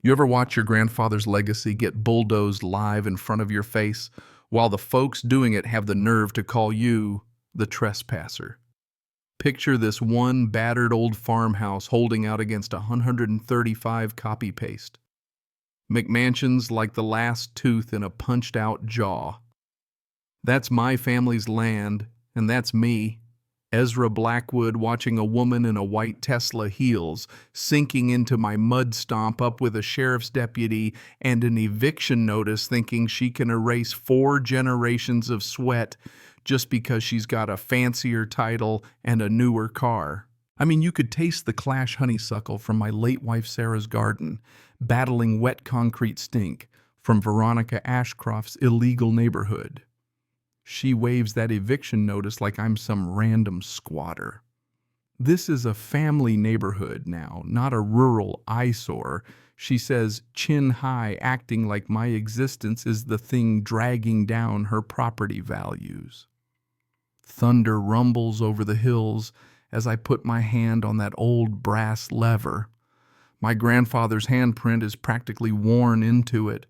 You ever watch your grandfather's legacy get bulldozed live in front of your face, while the folks doing it have the nerve to call you the trespasser? Picture this one battered old farmhouse holding out against 135 copy-paste. McMansions like the last tooth in a punched-out jaw. That's my family's land, and that's me, Ezra Blackwood, watching a woman in a white Tesla heels sinking into my mud stomp up with a sheriff's deputy and an eviction notice, thinking she can erase 4 generations of sweat just because she's got a fancier title and a newer car. I mean, you could taste the Clash honeysuckle from my late wife Sarah's garden, battling wet concrete stink from Veronica Ashcroft's illegal neighborhood. She waves that eviction notice like I'm some random squatter. This is a family neighborhood now, not a rural eyesore, she says, chin high, acting like my existence is the thing dragging down her property values. Thunder rumbles over the hills as I put my hand on that old brass lever. My grandfather's handprint is practically worn into it.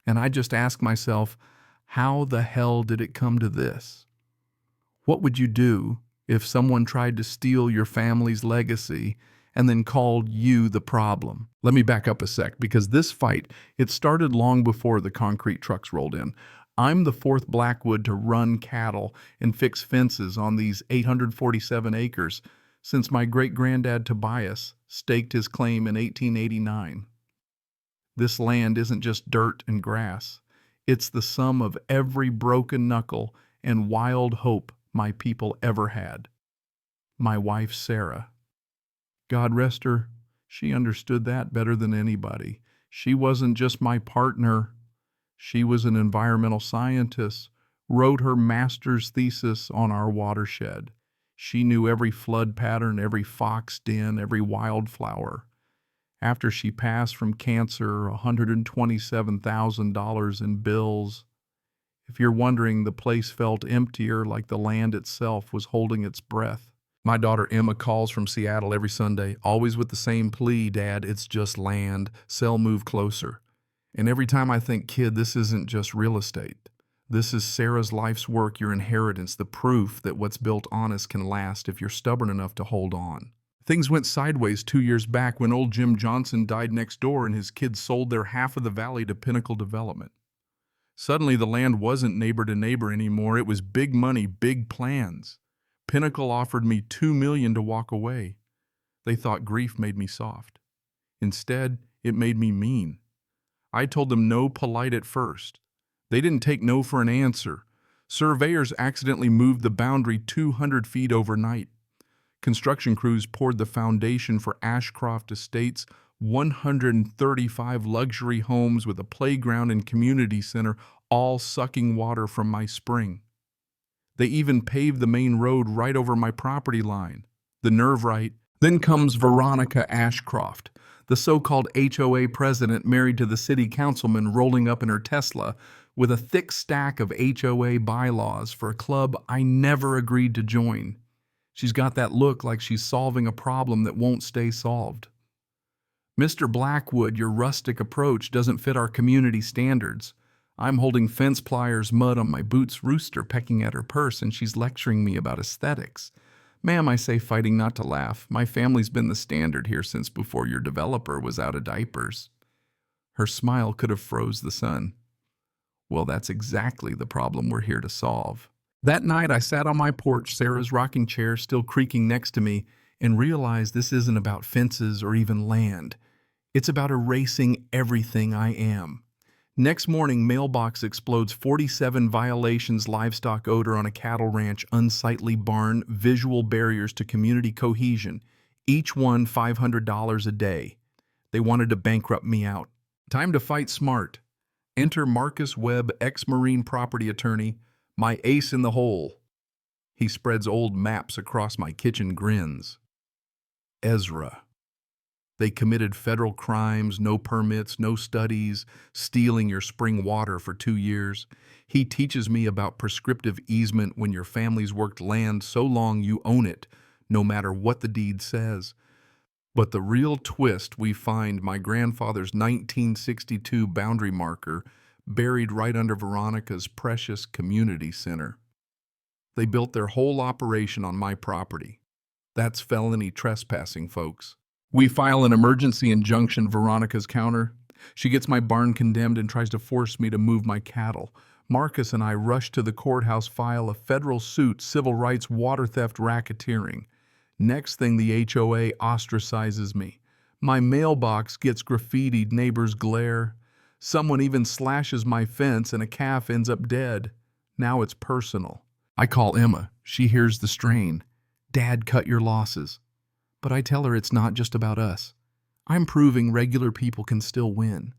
And I just ask myself, how the hell did it come to this? What would you do if someone tried to steal your family's legacy and then called you the problem? Let me back up a sec, because this fight, it started long before the concrete trucks rolled in. I'm the 4th Blackwood to run cattle and fix fences on these 847 acres since my great-granddad Tobias staked his claim in 1889. This land isn't just dirt and grass. It's the sum of every broken knuckle and wild hope my people ever had. My wife, Sarah. God rest her, she understood that better than anybody. She wasn't just my partner. She was an environmental scientist, wrote her master's thesis on our watershed. She knew every flood pattern, every fox den, every wildflower. After she passed from cancer, $127,000 in bills. If you're wondering, the place felt emptier, like the land itself was holding its breath. My daughter Emma calls from Seattle every Sunday, always with the same plea, Dad, it's just land, sell, move closer. And every time I think, kid, this isn't just real estate. This is Sarah's life's work, your inheritance, the proof that what's built honest can last if you're stubborn enough to hold on. Things went sideways 2 years back when old Jim Johnson died next door and his kids sold their half of the valley to Pinnacle Development. Suddenly the land wasn't neighbor to neighbor anymore. It was big money, big plans. Pinnacle offered me $2 million to walk away. They thought grief made me soft. Instead, it made me mean. I told them no polite at first. They didn't take no for an answer. Surveyors accidentally moved the boundary 200 feet overnight. Construction crews poured the foundation for Ashcroft Estates, 135 luxury homes with a playground and community center, all sucking water from my spring. They even paved the main road right over my property line. The nerve right. Then comes Veronica Ashcroft, the so-called HOA president married to the city councilman, rolling up in her Tesla with a thick stack of HOA bylaws for a club I never agreed to join. She's got that look like she's solving a problem that won't stay solved. Mr. Blackwood, your rustic approach doesn't fit our community standards. I'm holding fence pliers, mud on my boots, Rooster pecking at her purse, and she's lecturing me about aesthetics. Ma'am, I say, fighting not to laugh. My family's been the standard here since before your developer was out of diapers. Her smile could have froze the sun. Well, that's exactly the problem we're here to solve. That night, I sat on my porch, Sarah's rocking chair still creaking next to me, and realized this isn't about fences or even land. It's about erasing everything I am. Next morning, mailbox explodes, 47 violations, livestock odor on a cattle ranch, unsightly barn, visual barriers to community cohesion, each one $500 a day. They wanted to bankrupt me out. Time to fight smart. Enter Marcus Webb, ex-Marine property attorney, my ace in the hole. He spreads old maps across my kitchen, grins. Ezra. They committed federal crimes, no permits, no studies, stealing your spring water for 2 years. He teaches me about prescriptive easement when your family's worked land so long you own it, no matter what the deed says. But the real twist, we find my grandfather's 1962 boundary marker buried right under Veronica's precious community center. They built their whole operation on my property. That's felony trespassing, folks. We file an emergency injunction Veronica's counter. She gets my barn condemned and tries to force me to move my cattle. Marcus and I rush to the courthouse, file a federal suit, civil rights, water theft, racketeering. Next thing, the HOA ostracizes me. My mailbox gets graffitied, neighbors glare. Someone even slashes my fence and a calf ends up dead. Now it's personal. I call Emma. She hears the strain. Dad, cut your losses. But I tell her it's not just about us. I'm proving regular people can still win.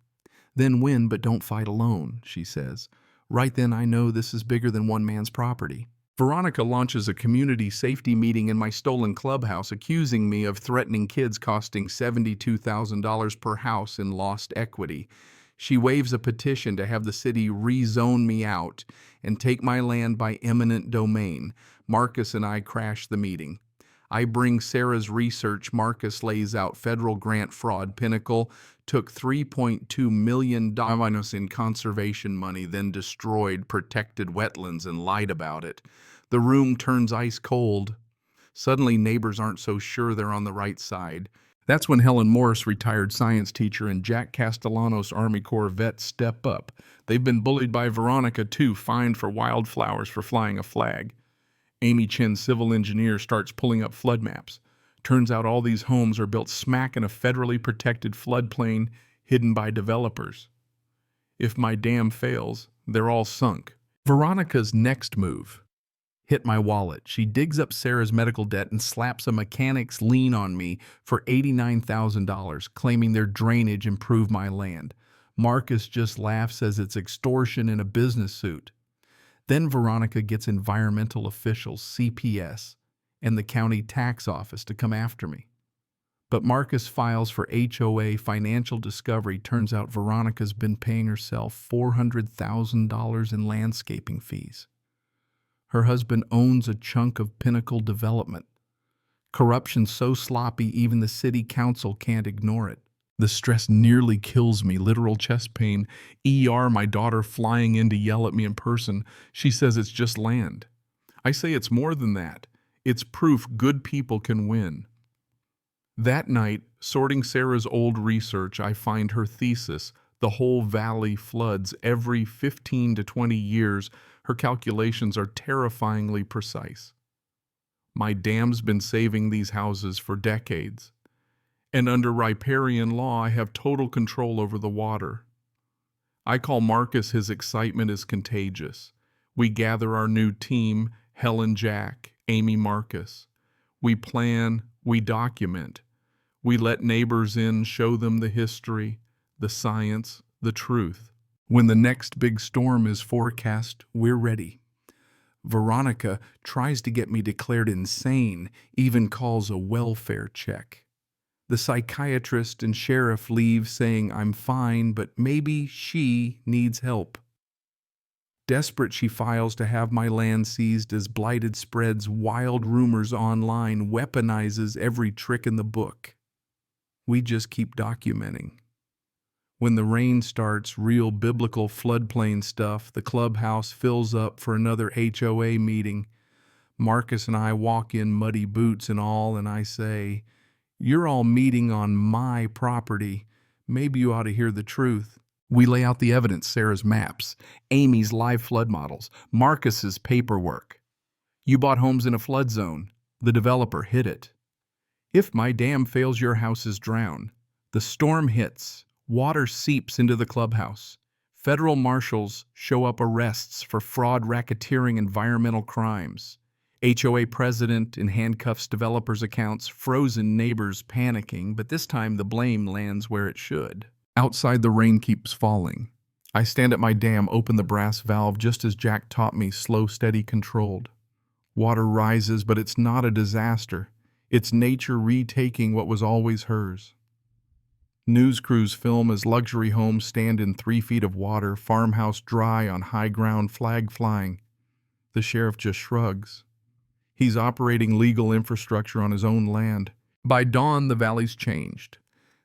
Then win, but don't fight alone, she says. Right then I know this is bigger than one man's property. Veronica launches a community safety meeting in my stolen clubhouse, accusing me of threatening kids, costing $72,000 per house in lost equity. She waves a petition to have the city rezone me out and take my land by eminent domain. Marcus and I crash the meeting. I bring Sarah's research. Marcus lays out federal grant fraud. Pinnacle took $3.2 million in conservation money, then destroyed protected wetlands and lied about it. The room turns ice cold. Suddenly, neighbors aren't so sure they're on the right side. That's when Helen Morris, retired science teacher, and Jack Castellanos, Army Corps vet, step up. They've been bullied by Veronica, too, fined for wildflowers for flying a flag. Amy Chin, civil engineer, starts pulling up flood maps. Turns out all these homes are built smack in a federally protected floodplain hidden by developers. If my dam fails, they're all sunk. Veronica's next move hit my wallet. She digs up Sarah's medical debt and slaps a mechanic's lien on me for $89,000, claiming their drainage improved my land. Marcus just laughs as it's extortion in a business suit. Then Veronica gets environmental officials, CPS, and the county tax office to come after me. But Marcus files for HOA financial discovery. Turns out Veronica's been paying herself $400,000 in landscaping fees. Her husband owns a chunk of Pinnacle development. Corruption so sloppy even the city council can't ignore it. The stress nearly kills me, literal chest pain. My daughter flying in to yell at me in person. She says it's just land. I say it's more than that. It's proof good people can win. That night, sorting Sarah's old research, I find her thesis, the whole valley floods every 15 to 20 years. Her calculations are terrifyingly precise. My dam's been saving these houses for decades. And under riparian law, I have total control over the water. I call Marcus. His excitement is contagious. We gather our new team, Helen, Jack, Amy, Marcus. We plan, we document. We let neighbors in, show them the history, the science, the truth. When the next big storm is forecast, we're ready. Veronica tries to get me declared insane, even calls a welfare check. The psychiatrist and sheriff leave saying I'm fine, but maybe she needs help. Desperate, she files to have my land seized as Blighted spreads wild rumors online, weaponizes every trick in the book. We just keep documenting. When the rain starts, real biblical floodplain stuff, the clubhouse fills up for another HOA meeting. Marcus and I walk in, muddy boots and all, and I say, "You're all meeting on my property. Maybe you ought to hear the truth." We lay out the evidence, Sarah's maps, Amy's live flood models, Marcus's paperwork. You bought homes in a flood zone. The developer hid it. If my dam fails, your house is drowned. The storm hits. Water seeps into the clubhouse. Federal marshals show up, arrests for fraud, racketeering, environmental crimes. HOA president in handcuffs, developers' accounts, frozen neighbors panicking, but this time the blame lands where it should. Outside, the rain keeps falling. I stand at my dam, open the brass valve just as Jack taught me, slow, steady, controlled. Water rises, but it's not a disaster. It's nature retaking what was always hers. News crews film as luxury homes stand in 3 feet of water, farmhouse dry on high ground, flag flying. The sheriff just shrugs. He's operating legal infrastructure on his own land. By dawn, the valley's changed.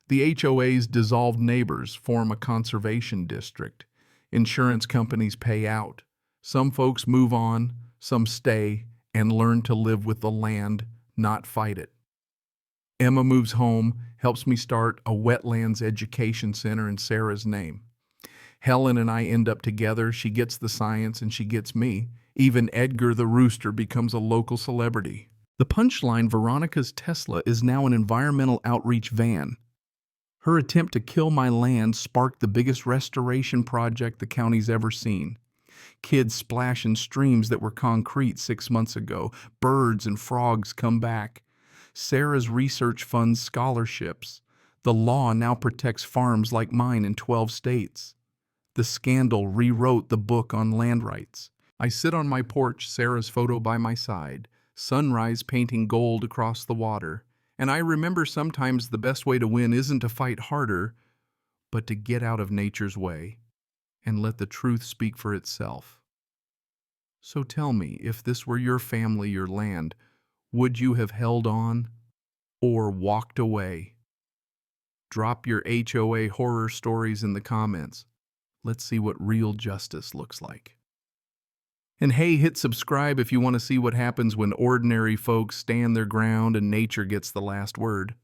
The HOA's dissolved neighbors form a conservation district. Insurance companies pay out. Some folks move on, some stay, and learn to live with the land, not fight it. Emma moves home, helps me start a wetlands education center in Sarah's name. Helen and I end up together. She gets the science and she gets me. Even Edgar the rooster becomes a local celebrity. The punchline, Veronica's Tesla is now an environmental outreach van. Her attempt to kill my land sparked the biggest restoration project the county's ever seen. Kids splash in streams that were concrete 6 months ago. Birds and frogs come back. Sarah's research funds scholarships. The law now protects farms like mine in 12 states. The scandal rewrote the book on land rights. I sit on my porch, Sarah's photo by my side, sunrise painting gold across the water. And I remember sometimes the best way to win isn't to fight harder, but to get out of nature's way and let the truth speak for itself. So tell me, if this were your family, your land, would you have held on or walked away? Drop your HOA horror stories in the comments. Let's see what real justice looks like. And hey, hit subscribe if you want to see what happens when ordinary folks stand their ground and nature gets the last word.